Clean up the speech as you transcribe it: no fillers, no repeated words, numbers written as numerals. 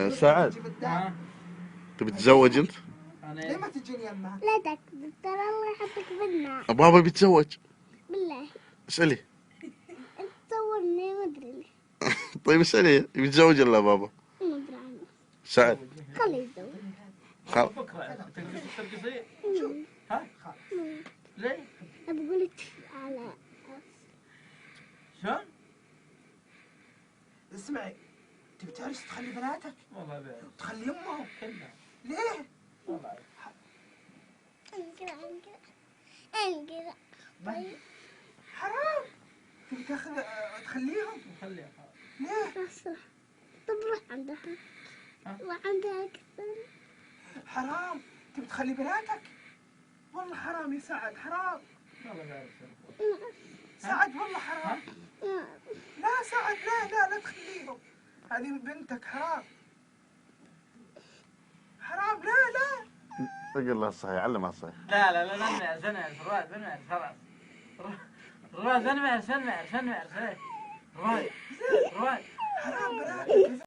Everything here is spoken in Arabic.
سعد، ها؟ تبي تتزوج انت؟ ليه ما تجيني يمها؟ لا تكذب، ترى الله يحطك بالنار. بابا بيتزوج. بالله اسألي. انت تصورني، ما ادري ليه. طيب اسألي، بيتزوج ولا بابا؟ ما ادري عنه. سعد. خليه يتزوج. خل... بكره ترقصي. ها؟ ليه؟ بقول لك على شلون؟ اسمعي، تبي تعرس تخلي بناتك؟ والله بعرف تخلي يمهم؟ كلها. ليه؟ والله انقرا. طيب حرام. تبي تخليهم؟ نخليها. ليه؟ أصلا. طب روح عندها. ها؟ روح عندها أكثر. حرام. تبي تخلي بناتك؟ والله حرام يا سعد، حرام. والله بعرف. سعد والله حرام. لا سعد، لا تخليهم. هذه بنتك، حرام. حرام، لا. قل لها الصحيح، علمها الصحيح. لا نمعس رواد بنمعس خلاص. رواد بنمعس رواد حرام بناتك.